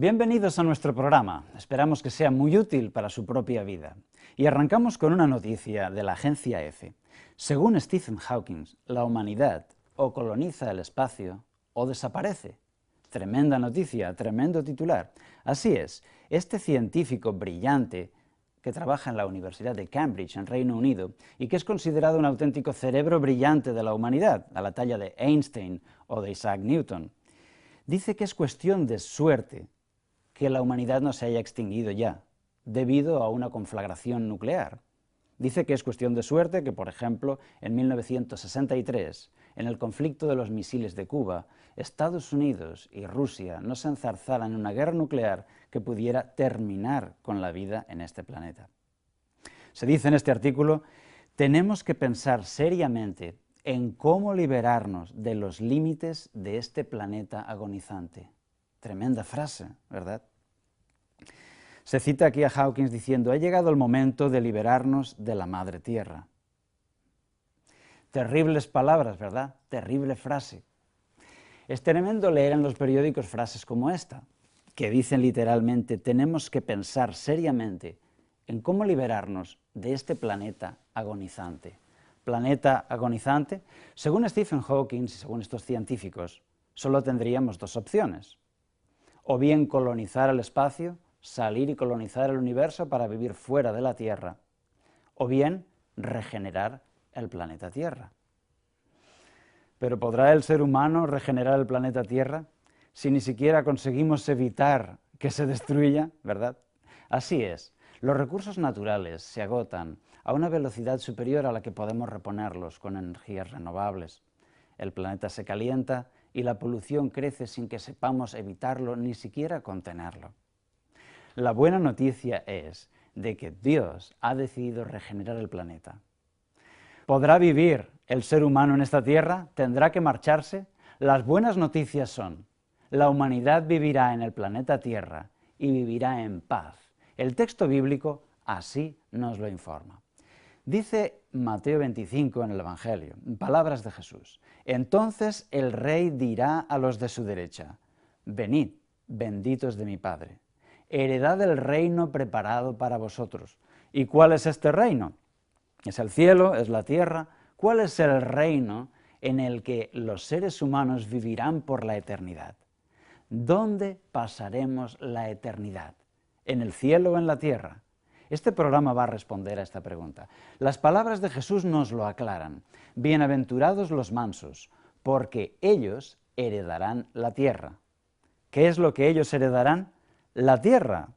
Bienvenidos a nuestro programa, esperamos que sea muy útil para su propia vida. Y arrancamos con una noticia de la agencia EFE. Según Stephen Hawking, la humanidad o coloniza el espacio o desaparece. Tremenda noticia, tremendo titular. Así es, este científico brillante que trabaja en la Universidad de Cambridge, en Reino Unido, y que es considerado un auténtico cerebro brillante de la humanidad, a la talla de Einstein o de Isaac Newton, dice que es cuestión de suerte que la humanidad no se haya extinguido ya, debido a una conflagración nuclear. Dice que es cuestión de suerte que, por ejemplo, en 1963, en el conflicto de los misiles de Cuba, Estados Unidos y Rusia no se enzarzaran en una guerra nuclear que pudiera terminar con la vida en este planeta. Se dice en este artículo, tenemos que pensar seriamente en cómo liberarnos de los límites de este planeta agonizante. Tremenda frase, ¿verdad? Se cita aquí a Hawking diciendo, ha llegado el momento de liberarnos de la madre tierra. Terribles palabras, ¿verdad? Terrible frase. Es tremendo leer en los periódicos frases como esta, que dicen literalmente, tenemos que pensar seriamente en cómo liberarnos de este planeta agonizante. Planeta agonizante, según Stephen Hawking y según estos científicos, solo tendríamos dos opciones. O bien colonizar el espacio, salir y colonizar el universo para vivir fuera de la Tierra, o bien regenerar el planeta Tierra. Pero ¿podrá el ser humano regenerar el planeta Tierra si ni siquiera conseguimos evitar que se destruya, verdad? Así es, los recursos naturales se agotan a una velocidad superior a la que podemos reponerlos con energías renovables. El planeta se calienta y la polución crece sin que sepamos evitarlo ni siquiera contenerlo. La buena noticia es de que Dios ha decidido regenerar el planeta. ¿Podrá vivir el ser humano en esta tierra? ¿Tendrá que marcharse? Las buenas noticias son, la humanidad vivirá en el planeta Tierra y vivirá en paz. El texto bíblico así nos lo informa. Dice Mateo 25 en el Evangelio, en palabras de Jesús, entonces el Rey dirá a los de su derecha, venid, benditos de mi Padre, heredad del reino preparado para vosotros. ¿Y cuál es este reino? ¿Es el cielo? ¿Es la tierra? ¿Cuál es el reino en el que los seres humanos vivirán por la eternidad? ¿Dónde pasaremos la eternidad? ¿En el cielo o en la tierra? Este programa va a responder a esta pregunta. Las palabras de Jesús nos lo aclaran. Bienaventurados los mansos, porque ellos heredarán la tierra. ¿Qué es lo que ellos heredarán? La tierra.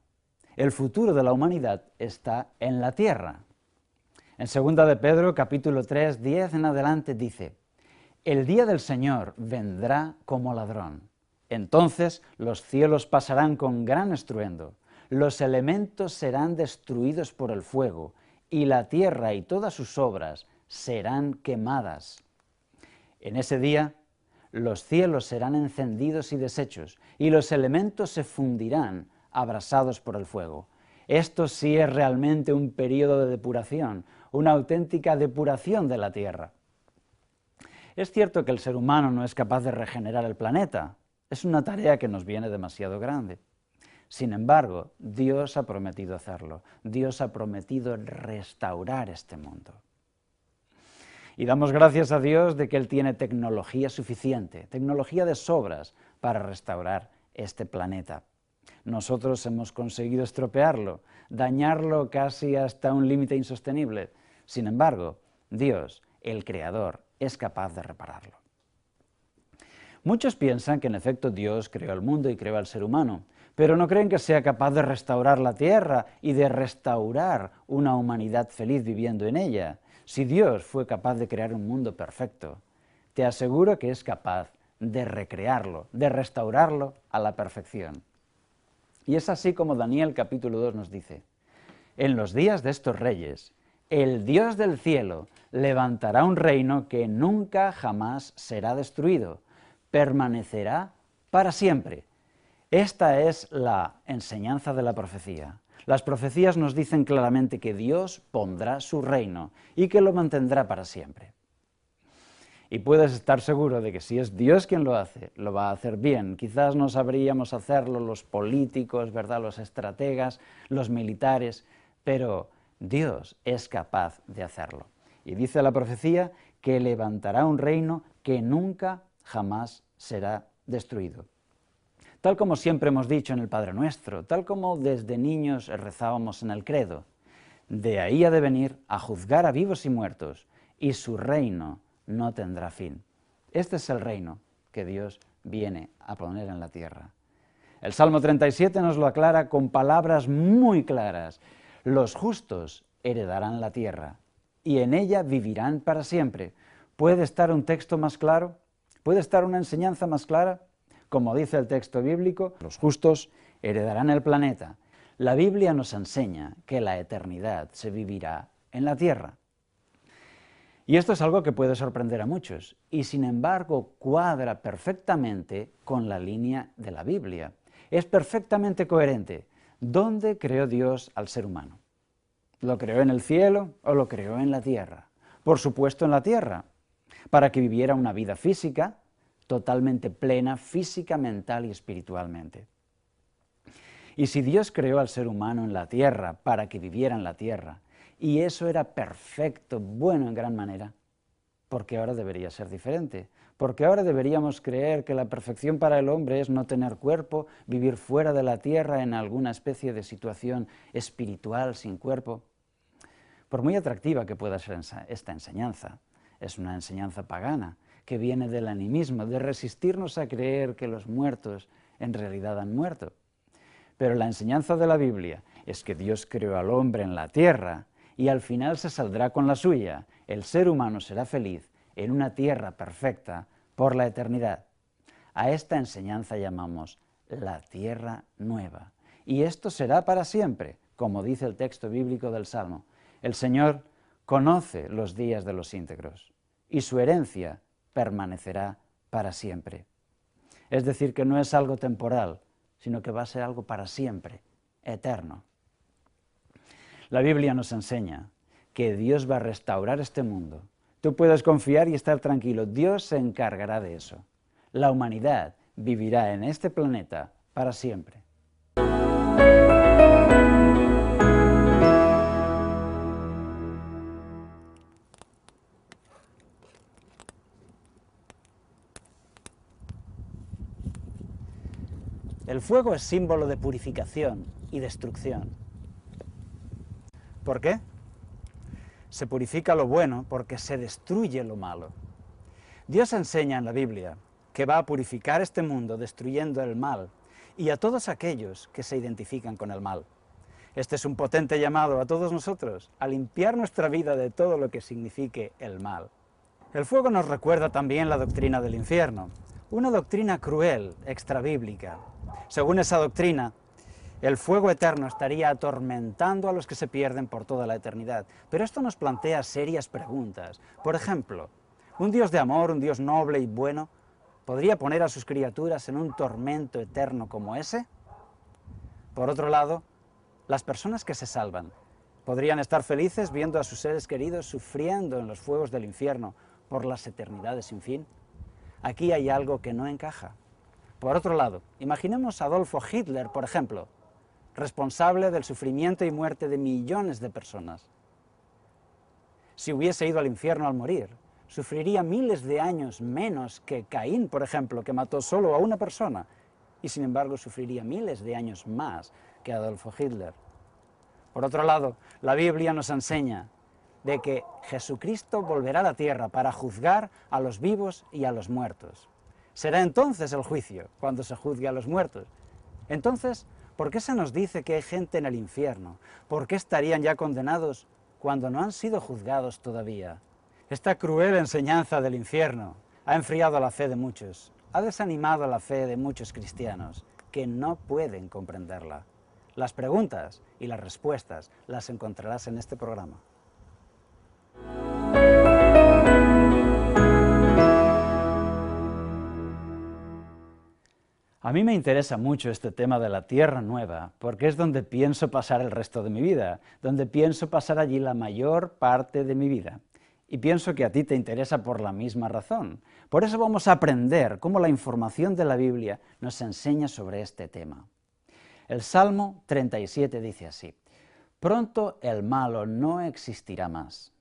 El futuro de la humanidad está en la tierra. En 2 de Pedro, capítulo 3, 10 en adelante dice, el día del Señor vendrá como ladrón. Entonces los cielos pasarán con gran estruendo, los elementos serán destruidos por el fuego, y la tierra y todas sus obras serán quemadas. En ese día, los cielos serán encendidos y deshechos, y los elementos se fundirán, abrasados por el fuego. Esto sí es realmente un periodo de depuración, una auténtica depuración de la tierra. Es cierto que el ser humano no es capaz de regenerar el planeta, es una tarea que nos viene demasiado grande. Sin embargo, Dios ha prometido hacerlo, Dios ha prometido restaurar este mundo. Y damos gracias a Dios de que Él tiene tecnología suficiente, tecnología de sobras para restaurar este planeta. Nosotros hemos conseguido estropearlo, dañarlo casi hasta un límite insostenible. Sin embargo, Dios, el Creador, es capaz de repararlo. Muchos piensan que en efecto Dios creó el mundo y creó al ser humano, pero no creen que sea capaz de restaurar la tierra y de restaurar una humanidad feliz viviendo en ella. Si Dios fue capaz de crear un mundo perfecto, te aseguro que es capaz de recrearlo, de restaurarlo a la perfección. Y es así como Daniel capítulo 2 nos dice, en los días de estos reyes, el Dios del cielo levantará un reino que nunca jamás será destruido, permanecerá para siempre. Esta es la enseñanza de la profecía. Las profecías nos dicen claramente que Dios pondrá su reino y que lo mantendrá para siempre. Y puedes estar seguro de que si es Dios quien lo hace, lo va a hacer bien. Quizás no sabríamos hacerlo los políticos, ¿verdad?, los estrategas, los militares, pero Dios es capaz de hacerlo. Y dice la profecía que levantará un reino que nunca jamás será destruido. Tal como siempre hemos dicho en el Padre Nuestro, tal como desde niños rezábamos en el credo, de ahí ha de venir a juzgar a vivos y muertos, y su reino no tendrá fin. Este es el reino que Dios viene a poner en la tierra. El Salmo 37 nos lo aclara con palabras muy claras. Los justos heredarán la tierra y en ella vivirán para siempre. ¿Puede estar un texto más claro? ¿Puede estar una enseñanza más clara? Como dice el texto bíblico, los justos heredarán el planeta. La Biblia nos enseña que la eternidad se vivirá en la tierra. Y esto es algo que puede sorprender a muchos, y sin embargo cuadra perfectamente con la línea de la Biblia. Es perfectamente coherente. ¿Dónde creó Dios al ser humano? ¿Lo creó en el cielo o lo creó en la tierra? Por supuesto en la tierra, para que viviera una vida física, totalmente plena, física, mental y espiritualmente. Y si Dios creó al ser humano en la tierra para que viviera en la tierra, y eso era perfecto, bueno en gran manera, ¿por qué ahora debería ser diferente? Porque ahora deberíamos creer que la perfección para el hombre es no tener cuerpo, vivir fuera de la tierra en alguna especie de situación espiritual sin cuerpo. Por muy atractiva que pueda ser esta enseñanza, es una enseñanza pagana que viene del animismo, de resistirnos a creer que los muertos en realidad han muerto. Pero la enseñanza de la Biblia es que Dios creó al hombre en la tierra y al final se saldrá con la suya. El ser humano será feliz en una tierra perfecta por la eternidad. A esta enseñanza llamamos la tierra nueva. Y esto será para siempre, como dice el texto bíblico del Salmo. El Señor conoce los días de los íntegros y su herencia permanecerá para siempre. Es decir, que no es algo temporal, sino que va a ser algo para siempre, eterno. La Biblia nos enseña que Dios va a restaurar este mundo. Tú puedes confiar y estar tranquilo, Dios se encargará de eso. La humanidad vivirá en este planeta para siempre. El fuego es símbolo de purificación y destrucción. ¿Por qué? Se purifica lo bueno porque se destruye lo malo. Dios enseña en la Biblia que va a purificar este mundo destruyendo el mal y a todos aquellos que se identifican con el mal. Este es un potente llamado a todos nosotros a limpiar nuestra vida de todo lo que signifique el mal. El fuego nos recuerda también la doctrina del infierno, una doctrina cruel, extrabíblica. Según esa doctrina, el fuego eterno estaría atormentando a los que se pierden por toda la eternidad. Pero esto nos plantea serias preguntas. Por ejemplo, ¿un Dios de amor, un Dios noble y bueno, podría poner a sus criaturas en un tormento eterno como ese? Por otro lado, las personas que se salvan podrían estar felices viendo a sus seres queridos sufriendo en los fuegos del infierno por las eternidades sin fin. Aquí hay algo que no encaja. Por otro lado, imaginemos a Adolfo Hitler, por ejemplo, responsable del sufrimiento y muerte de millones de personas. Si hubiese ido al infierno al morir, sufriría miles de años menos que Caín, por ejemplo, que mató solo a una persona, y sin embargo sufriría miles de años más que Adolfo Hitler. Por otro lado, la Biblia nos enseña de que Jesucristo volverá a la tierra para juzgar a los vivos y a los muertos. Será entonces el juicio, cuando se juzgue a los muertos. Entonces, ¿por qué se nos dice que hay gente en el infierno? ¿Por qué estarían ya condenados cuando no han sido juzgados todavía? Esta cruel enseñanza del infierno ha enfriado la fe de muchos, ha desanimado la fe de muchos cristianos que no pueden comprenderla. Las preguntas y las respuestas las encontrarás en este programa. A mí me interesa mucho este tema de la Tierra Nueva, porque es donde pienso pasar el resto de mi vida, donde pienso pasar allí la mayor parte de mi vida. Y pienso que a ti te interesa por la misma razón. Por eso vamos a aprender cómo la información de la Biblia nos enseña sobre este tema. El Salmo 37 dice así: pronto el malo no existirá más.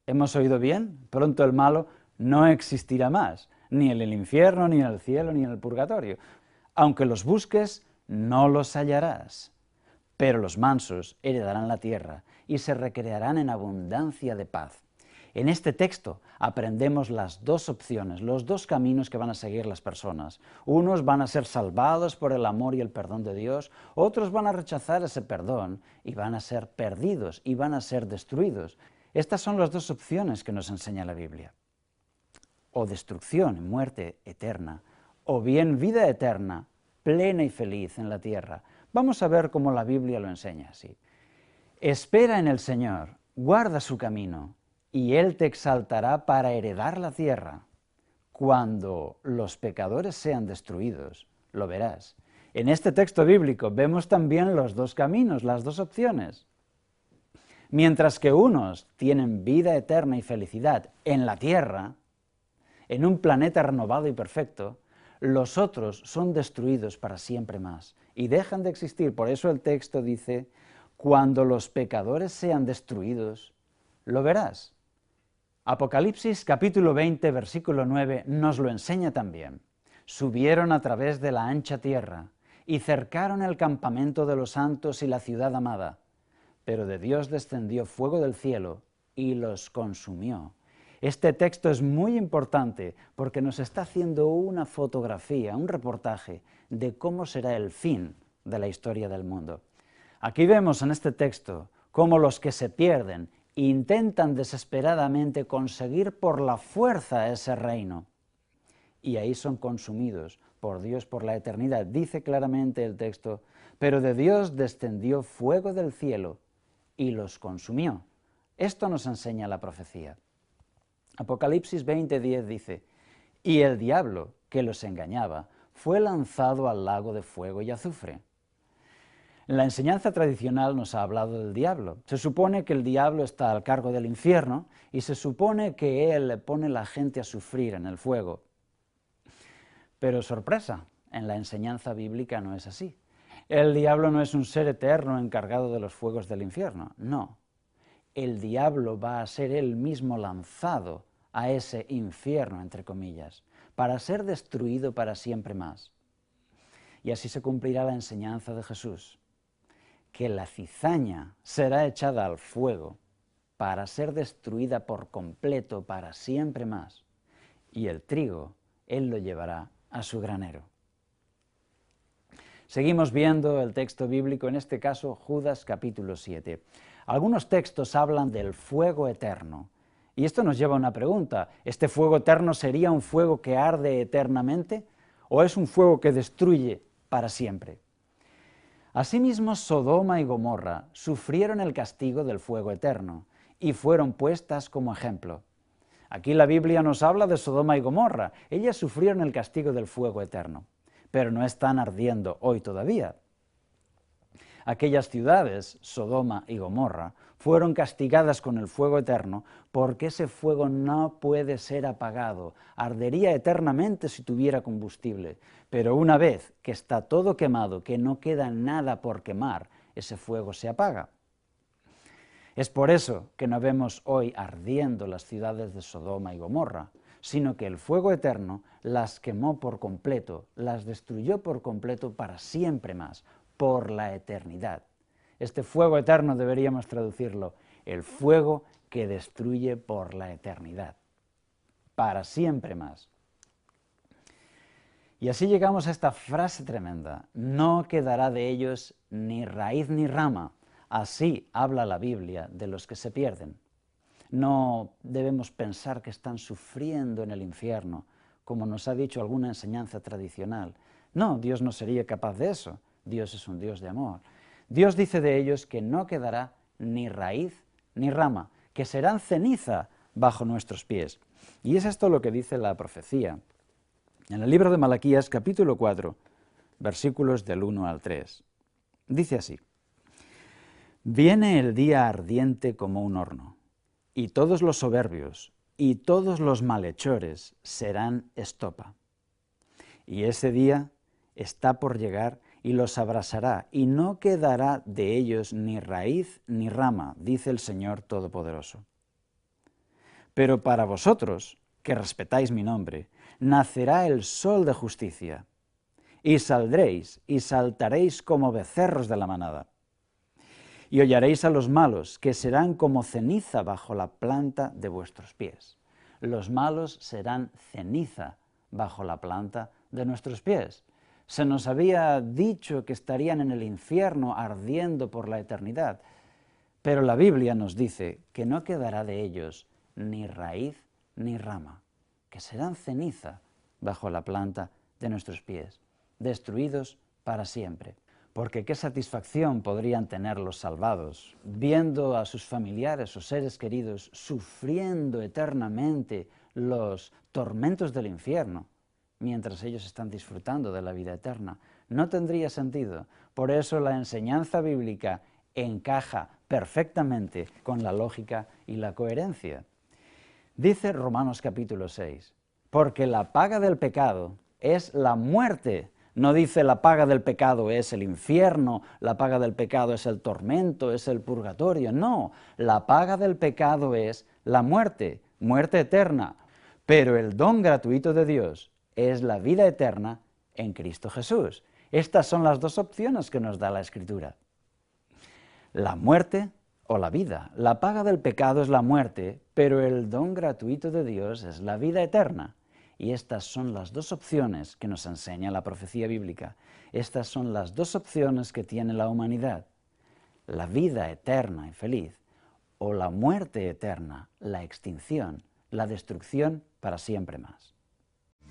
¿Hemos oído bien? Pronto el malo no existirá más, ni en el infierno, ni en el cielo, ni en el purgatorio. Aunque los busques, no los hallarás. Pero los mansos heredarán la tierra y se recrearán en abundancia de paz. En este texto aprendemos las dos opciones, los dos caminos que van a seguir las personas. Unos van a ser salvados por el amor y el perdón de Dios, otros van a rechazar ese perdón y van a ser perdidos y van a ser destruidos. Estas son las dos opciones que nos enseña la Biblia. O destrucción, muerte eterna, o bien vida eterna, plena y feliz en la tierra. Vamos a ver cómo la Biblia lo enseña así. Espera en el Señor, guarda su camino, y Él te exaltará para heredar la tierra. Cuando los pecadores sean destruidos, lo verás. En este texto bíblico vemos también los dos caminos, las dos opciones. Mientras que unos tienen vida eterna y felicidad en la tierra, en un planeta renovado y perfecto, los otros son destruidos para siempre más y dejan de existir. Por eso el texto dice: cuando los pecadores sean destruidos, lo verás. Apocalipsis capítulo 20, versículo 9 nos lo enseña también. Subieron a través de la ancha tierra y cercaron el campamento de los santos y la ciudad amada. Pero de Dios descendió fuego del cielo y los consumió. Este texto es muy importante porque nos está haciendo una fotografía, un reportaje de cómo será el fin de la historia del mundo. Aquí vemos en este texto cómo los que se pierden intentan desesperadamente conseguir por la fuerza ese reino. Y ahí son consumidos por Dios por la eternidad. Dice claramente el texto: pero de Dios descendió fuego del cielo y los consumió. Esto nos enseña la profecía. Apocalipsis 20:10 dice: y el diablo que los engañaba fue lanzado al lago de fuego y azufre. En la enseñanza tradicional nos ha hablado del diablo. Se supone que el diablo está al cargo del infierno y se supone que él pone a la gente a sufrir en el fuego. Pero sorpresa, en la enseñanza bíblica no es así. El diablo no es un ser eterno encargado de los fuegos del infierno, no. El diablo va a ser él mismo lanzado a ese infierno, entre comillas, para ser destruido para siempre más. Y así se cumplirá la enseñanza de Jesús, que la cizaña será echada al fuego para ser destruida por completo para siempre más, y el trigo Él lo llevará a su granero. Seguimos viendo el texto bíblico, en este caso Judas capítulo 7. Algunos textos hablan del fuego eterno, y esto nos lleva a una pregunta: ¿este fuego eterno sería un fuego que arde eternamente o es un fuego que destruye para siempre? Asimismo, Sodoma y Gomorra sufrieron el castigo del fuego eterno y fueron puestas como ejemplo. Aquí la Biblia nos habla de Sodoma y Gomorra. Ellas sufrieron el castigo del fuego eterno, pero no están ardiendo hoy todavía. Aquellas ciudades, Sodoma y Gomorra, fueron castigadas con el fuego eterno porque ese fuego no puede ser apagado. Ardería eternamente si tuviera combustible, pero una vez que está todo quemado, que no queda nada por quemar, ese fuego se apaga. Es por eso que no vemos hoy ardiendo las ciudades de Sodoma y Gomorra, sino que el fuego eterno las quemó por completo, las destruyó por completo para siempre más, por la eternidad. Este fuego eterno deberíamos traducirlo: el fuego que destruye por la eternidad, para siempre más. Y así llegamos a esta frase tremenda: no quedará de ellos ni raíz ni rama. Así habla la Biblia de los que se pierden. No debemos pensar que están sufriendo en el infierno, como nos ha dicho alguna enseñanza tradicional. No, Dios no sería capaz de eso. Dios es un Dios de amor. Dios dice de ellos que no quedará ni raíz ni rama, que serán ceniza bajo nuestros pies. Y es esto lo que dice la profecía. En el libro de Malaquías, capítulo 4, versículos del 1 al 3. Dice así: viene el día ardiente como un horno, y todos los soberbios y todos los malhechores serán estopa. Y ese día está por llegar y los abrasará, y no quedará de ellos ni raíz ni rama, dice el Señor Todopoderoso. Pero para vosotros, que respetáis mi nombre, nacerá el sol de justicia, y saldréis y saltaréis como becerros de la manada. Y hollaréis a los malos, que serán como ceniza bajo la planta de vuestros pies. Los malos serán ceniza bajo la planta de nuestros pies. Se nos había dicho que estarían en el infierno ardiendo por la eternidad, pero la Biblia nos dice que no quedará de ellos ni raíz ni rama, que serán ceniza bajo la planta de nuestros pies, destruidos para siempre. Porque qué satisfacción podrían tener los salvados, viendo a sus familiares o seres queridos sufriendo eternamente los tormentos del infierno, mientras ellos están disfrutando de la vida eterna. No tendría sentido. Por eso la enseñanza bíblica encaja perfectamente con la lógica y la coherencia. Dice Romanos capítulo 6, porque la paga del pecado es la muerte. No dice la paga del pecado es el infierno, la paga del pecado es el tormento, es el purgatorio. No, la paga del pecado es la muerte, muerte eterna. Pero el don gratuito de Dios es la vida eterna en Cristo Jesús. Estas son las dos opciones que nos da la Escritura. La muerte o la vida. La paga del pecado es la muerte, pero el don gratuito de Dios es la vida eterna. Y estas son las dos opciones que nos enseña la profecía bíblica. Estas son las dos opciones que tiene la humanidad. La vida eterna y feliz, o la muerte eterna, la extinción, la destrucción para siempre más.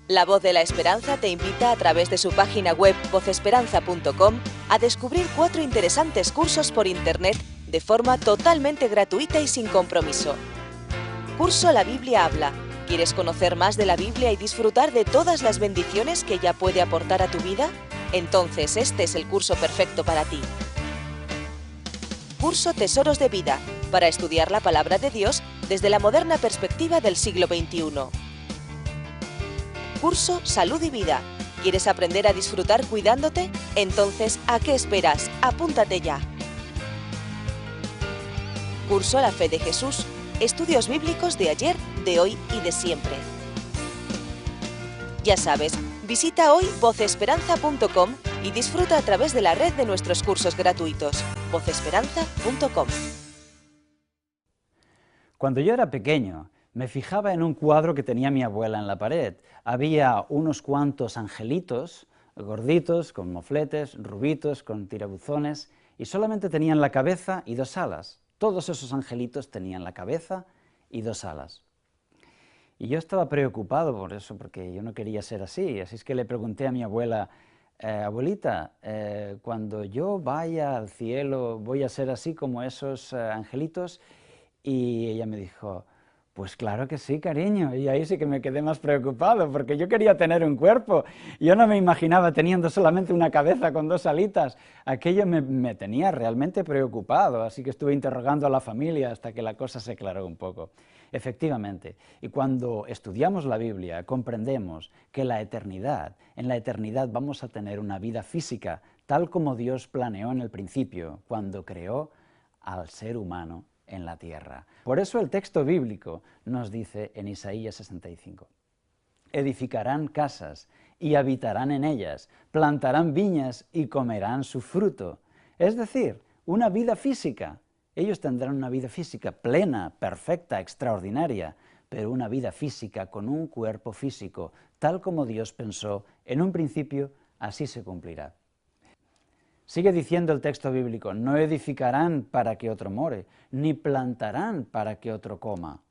La Voz de la Esperanza te invita a través de su página web vozesperanza.com a descubrir 4 interesantes cursos por Internet de forma totalmente gratuita y sin compromiso. Curso La Biblia habla. ¿Quieres conocer más de la Biblia y disfrutar de todas las bendiciones que ella puede aportar a tu vida? Entonces este es el curso perfecto para ti. Curso Tesoros de Vida, para estudiar la palabra de Dios desde la moderna perspectiva del siglo XXI. Curso Salud y Vida. ¿Quieres aprender a disfrutar cuidándote? Entonces, ¿a qué esperas? Apúntate ya. Curso La Fe de Jesús. Estudios bíblicos de ayer, de hoy y de siempre. Ya sabes, visita hoy vozesperanza.com y disfruta a través de la red de nuestros cursos gratuitos. vozesperanza.com. Cuando yo era pequeño, me fijaba en un cuadro que tenía mi abuela en la pared. Había unos cuantos angelitos, gorditos, con mofletes, rubitos, con tirabuzones, y solamente tenían la cabeza y 2 alas. Todos esos angelitos tenían la cabeza y 2 alas. Y yo estaba preocupado por eso, porque yo no quería ser así. Así es que le pregunté a mi abuela, abuelita, cuando yo vaya al cielo, ¿voy a ser así como esos angelitos? Y ella me dijo, pues claro que sí, cariño. Y ahí sí que me quedé más preocupado, porque yo quería tener un cuerpo. Yo no me imaginaba teniendo solamente una cabeza con 2 alitas. Aquello me tenía realmente preocupado, así que estuve interrogando a la familia hasta que la cosa se aclaró un poco. Efectivamente, y cuando estudiamos la Biblia, comprendemos que en la eternidad vamos a tener una vida física, tal como Dios planeó en el principio, cuando creó al ser humano en la tierra. Por eso el texto bíblico nos dice en Isaías 65, edificarán casas y habitarán en ellas, plantarán viñas y comerán su fruto. Es decir, una vida física. Ellos tendrán una vida física plena, perfecta, extraordinaria, pero una vida física con un cuerpo físico, tal como Dios pensó en un principio, así se cumplirá. Sigue diciendo el texto bíblico, no edificarán para que otro more, ni plantarán para que otro coma,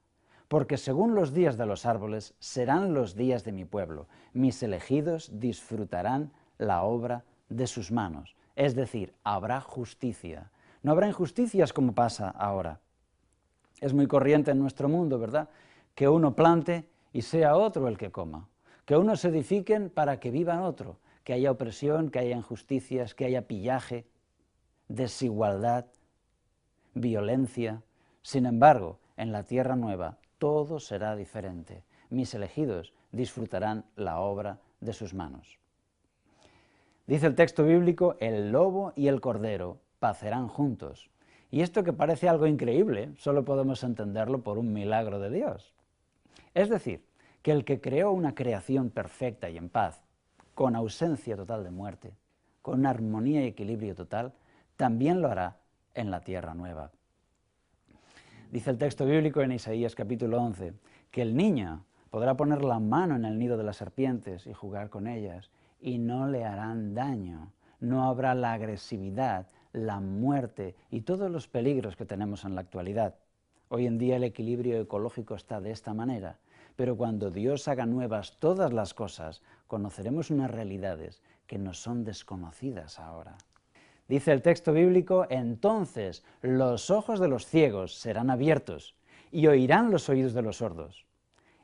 porque según los días de los árboles serán los días de mi pueblo, mis elegidos disfrutarán la obra de sus manos, es decir, habrá justicia. No habrá injusticias como pasa ahora. Es muy corriente en nuestro mundo, ¿verdad?, que uno plante y sea otro el que coma, que unos edifiquen para que vivan otro, que haya opresión, que haya injusticias, que haya pillaje, desigualdad, violencia. Sin embargo, en la tierra nueva todo será diferente. Mis elegidos disfrutarán la obra de sus manos. Dice el texto bíblico, el lobo y el cordero pacerán juntos. Y esto que parece algo increíble, solo podemos entenderlo por un milagro de Dios. Es decir, que el que creó una creación perfecta y en paz, con ausencia total de muerte, con armonía y equilibrio total, también lo hará en la tierra nueva. Dice el texto bíblico en Isaías capítulo 11, que el niño podrá poner la mano en el nido de las serpientes y jugar con ellas, y no le harán daño. No habrá la agresividad, la muerte y todos los peligros que tenemos en la actualidad. Hoy en día el equilibrio ecológico está de esta manera, pero cuando Dios haga nuevas todas las cosas, conoceremos unas realidades que nos son desconocidas ahora. Dice el texto bíblico, entonces los ojos de los ciegos serán abiertos y oirán los oídos de los sordos.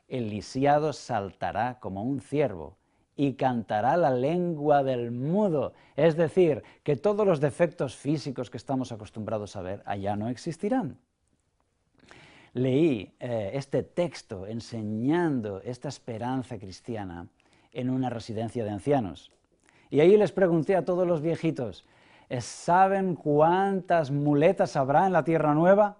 El lisiado saltará como un ciervo y cantará la lengua del mudo, es decir, que todos los defectos físicos que estamos acostumbrados a ver allá no existirán. Leí este texto enseñando esta esperanza cristiana en una residencia de ancianos. Y ahí les pregunté a todos los viejitos, ¿saben cuántas muletas habrá en la tierra nueva?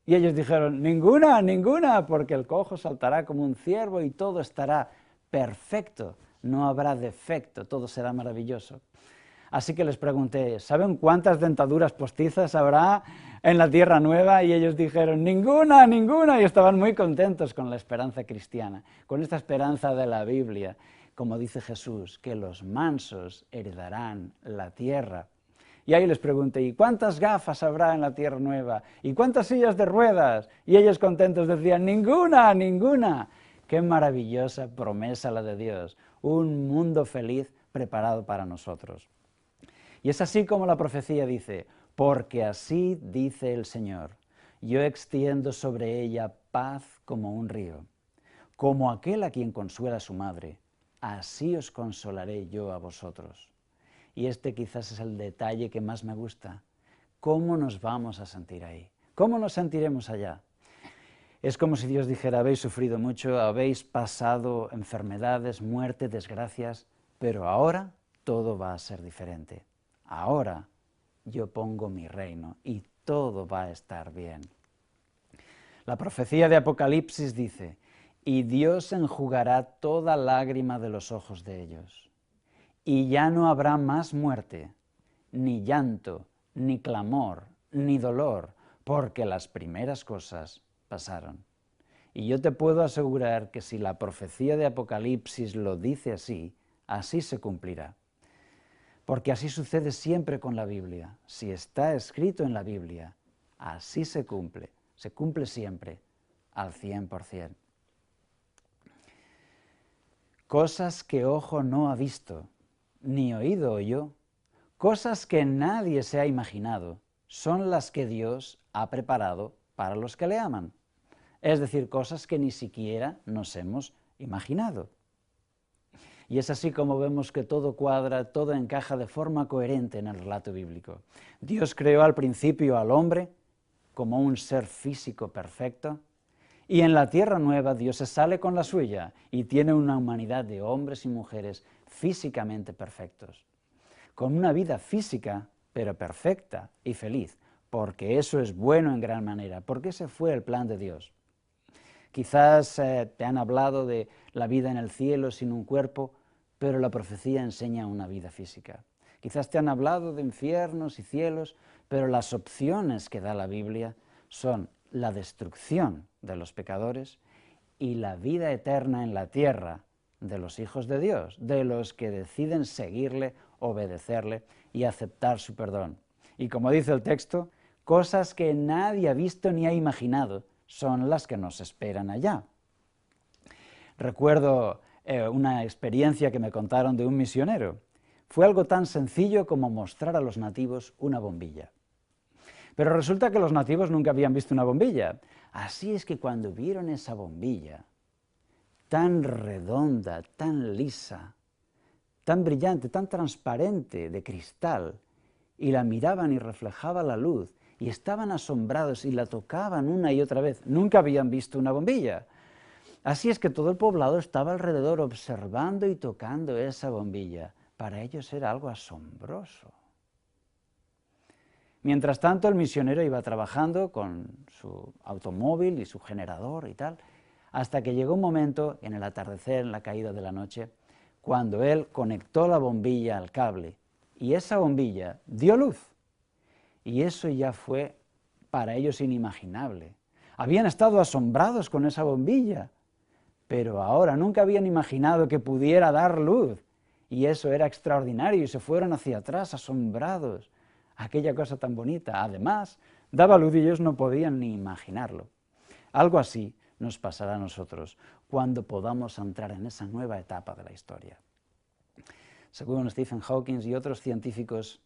Y ellos dijeron, ninguna, ninguna, porque el cojo saltará como un ciervo y todo estará perfecto, no habrá defecto, todo será maravilloso. Así que les pregunté, ¿saben cuántas dentaduras postizas habrá en la tierra nueva? Y ellos dijeron, ninguna, ninguna, y estaban muy contentos con la esperanza cristiana, con esta esperanza de la Biblia, como dice Jesús, que los mansos heredarán la tierra. Y ahí les pregunté, ¿y cuántas gafas habrá en la tierra nueva? ¿Y cuántas sillas de ruedas? Y ellos contentos decían, ninguna, ninguna. Qué maravillosa promesa la de Dios, un mundo feliz preparado para nosotros. Y es así como la profecía dice, porque así dice el Señor, yo extiendo sobre ella paz como un río, como aquel a quien consuela su madre, así os consolaré yo a vosotros. Y este quizás es el detalle que más me gusta. ¿Cómo nos vamos a sentir ahí? ¿Cómo nos sentiremos allá? Es como si Dios dijera, habéis sufrido mucho, habéis pasado enfermedades, muerte, desgracias, pero ahora todo va a ser diferente. Ahora yo pongo mi reino y todo va a estar bien. La profecía de Apocalipsis dice, y Dios enjugará toda lágrima de los ojos de ellos. Y ya no habrá más muerte, ni llanto, ni clamor, ni dolor, porque las primeras cosas pasaron. Y yo te puedo asegurar que si la profecía de Apocalipsis lo dice así, así se cumplirá. Porque así sucede siempre con la Biblia. Si está escrito en la Biblia, así se cumple siempre, al 100%. Cosas que ojo no ha visto, ni oído oyó, cosas que nadie se ha imaginado, son las que Dios ha preparado para los que le aman. Es decir, cosas que ni siquiera nos hemos imaginado. Y es así como vemos que todo cuadra, todo encaja de forma coherente en el relato bíblico. Dios creó al principio al hombre como un ser físico perfecto, y en la tierra nueva Dios se sale con la suya y tiene una humanidad de hombres y mujeres físicamente perfectos, con una vida física pero perfecta y feliz, porque eso es bueno en gran manera, porque ese fue el plan de Dios. Quizás te han hablado de la vida en el cielo sin un cuerpo, pero la profecía enseña una vida física. Quizás te han hablado de infiernos y cielos, pero las opciones que da la Biblia son la destrucción de los pecadores y la vida eterna en la tierra de los hijos de Dios, de los que deciden seguirle, obedecerle y aceptar su perdón. Y como dice el texto, cosas que nadie ha visto ni ha imaginado son las que nos esperan allá. Recuerdo una experiencia que me contaron de un misionero. Fue algo tan sencillo como mostrar a los nativos una bombilla. Pero resulta que los nativos nunca habían visto una bombilla. Así es que cuando vieron esa bombilla, tan redonda, tan lisa, tan brillante, tan transparente, de cristal, y la miraban y reflejaba la luz, y estaban asombrados y la tocaban una y otra vez. Nunca habían visto una bombilla. Así es que todo el poblado estaba alrededor observando y tocando esa bombilla. Para ellos era algo asombroso. Mientras tanto, el misionero iba trabajando con su automóvil y su generador y tal, hasta que llegó un momento, en el atardecer, en la caída de la noche, cuando él conectó la bombilla al cable y esa bombilla dio luz. Y eso ya fue para ellos inimaginable. Habían estado asombrados con esa bombilla, pero ahora nunca habían imaginado que pudiera dar luz. Y eso era extraordinario y se fueron hacia atrás asombrados. Aquella cosa tan bonita. Además, daba luz y ellos no podían ni imaginarlo. Algo así nos pasará a nosotros cuando podamos entrar en esa nueva etapa de la historia. Según Stephen Hawking y otros científicos,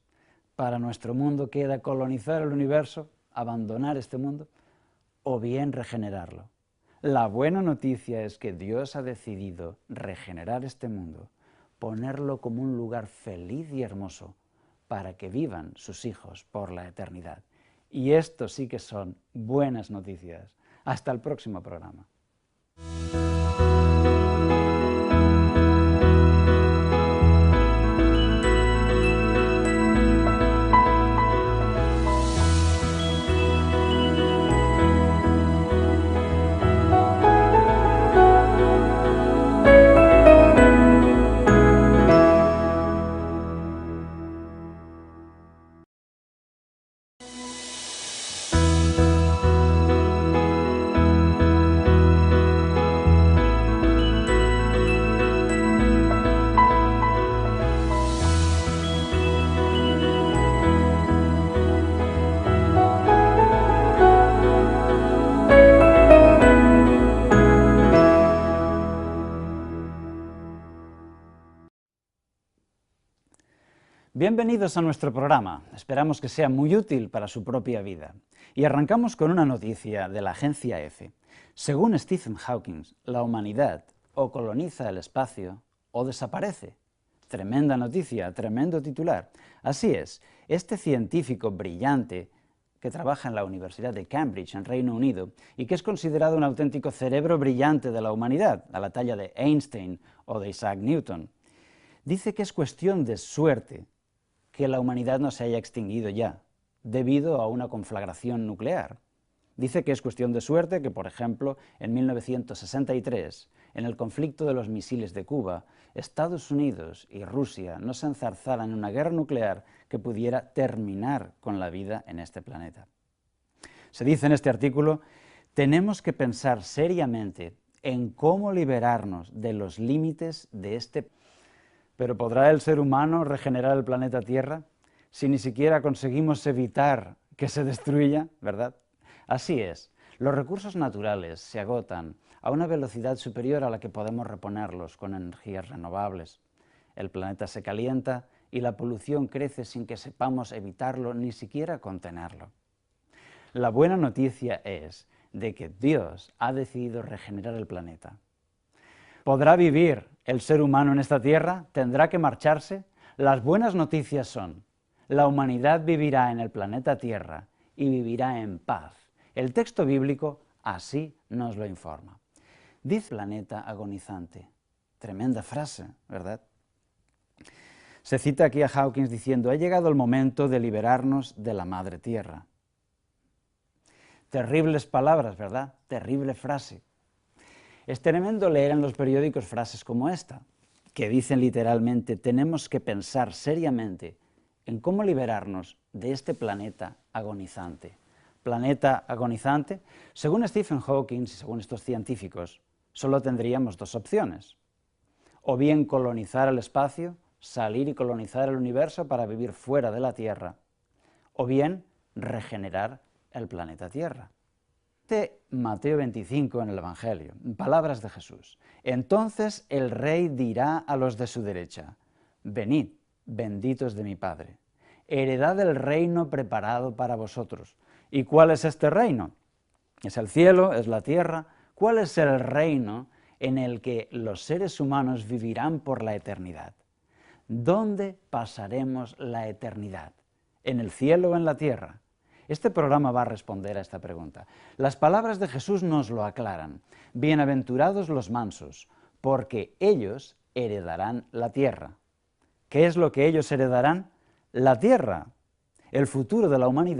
para nuestro mundo queda colonizar el universo, abandonar este mundo, o bien regenerarlo. La buena noticia es que Dios ha decidido regenerar este mundo, ponerlo como un lugar feliz y hermoso para que vivan sus hijos por la eternidad. Y esto sí que son buenas noticias. Hasta el próximo programa. Bienvenidos a nuestro programa. Esperamos que sea muy útil para su propia vida. Y arrancamos con una noticia de la agencia EFE. Según Stephen Hawking, la humanidad o coloniza el espacio o desaparece. Tremenda noticia, tremendo titular. Así es, este científico brillante que trabaja en la Universidad de Cambridge, en Reino Unido, y que es considerado un auténtico cerebro brillante de la humanidad, a la talla de Einstein o de Isaac Newton, dice que es cuestión de suerte que la humanidad no se haya extinguido ya, debido a una conflagración nuclear. Dice que es cuestión de suerte que, por ejemplo, en 1963, en el conflicto de los misiles de Cuba, Estados Unidos y Rusia no se enzarzaran en una guerra nuclear que pudiera terminar con la vida en este planeta. Se dice en este artículo, tenemos que pensar seriamente en cómo liberarnos de los límites de este. Pero ¿podrá el ser humano regenerar el planeta Tierra si ni siquiera conseguimos evitar que se destruya, verdad? Así es, los recursos naturales se agotan a una velocidad superior a la que podemos reponerlos con energías renovables. El planeta se calienta y la polución crece sin que sepamos evitarlo ni siquiera contenerlo. La buena noticia es de que Dios ha decidido regenerar el planeta. ¿Podrá vivir el ser humano en esta tierra? ¿Tendrá que marcharse? Las buenas noticias son, la humanidad vivirá en el planeta Tierra y vivirá en paz. El texto bíblico así nos lo informa. Dice planeta agonizante. Tremenda frase, ¿verdad? Se cita aquí a Hawking diciendo, ha llegado el momento de liberarnos de la madre tierra. Terribles palabras, ¿verdad? Terrible frase. Es tremendo leer en los periódicos frases como esta, que dicen literalmente, tenemos que pensar seriamente en cómo liberarnos de este planeta agonizante. Planeta agonizante, según Stephen Hawking y según estos científicos, solo tendríamos dos opciones. O bien colonizar el espacio, salir y colonizar el universo para vivir fuera de la Tierra, o bien regenerar el planeta Tierra. Mateo 25 en el Evangelio, palabras de Jesús. Entonces el rey dirá a los de su derecha, venid, benditos de mi Padre, heredad el reino preparado para vosotros. ¿Y cuál es este reino? ¿Es el cielo? ¿Es la tierra? ¿Cuál es el reino en el que los seres humanos vivirán por la eternidad? ¿Dónde pasaremos la eternidad? ¿En el cielo o en la tierra? Este programa va a responder a esta pregunta. Las palabras de Jesús nos lo aclaran. Bienaventurados los mansos, porque ellos heredarán la tierra. ¿Qué es lo que ellos heredarán? La tierra. El futuro de la humanidad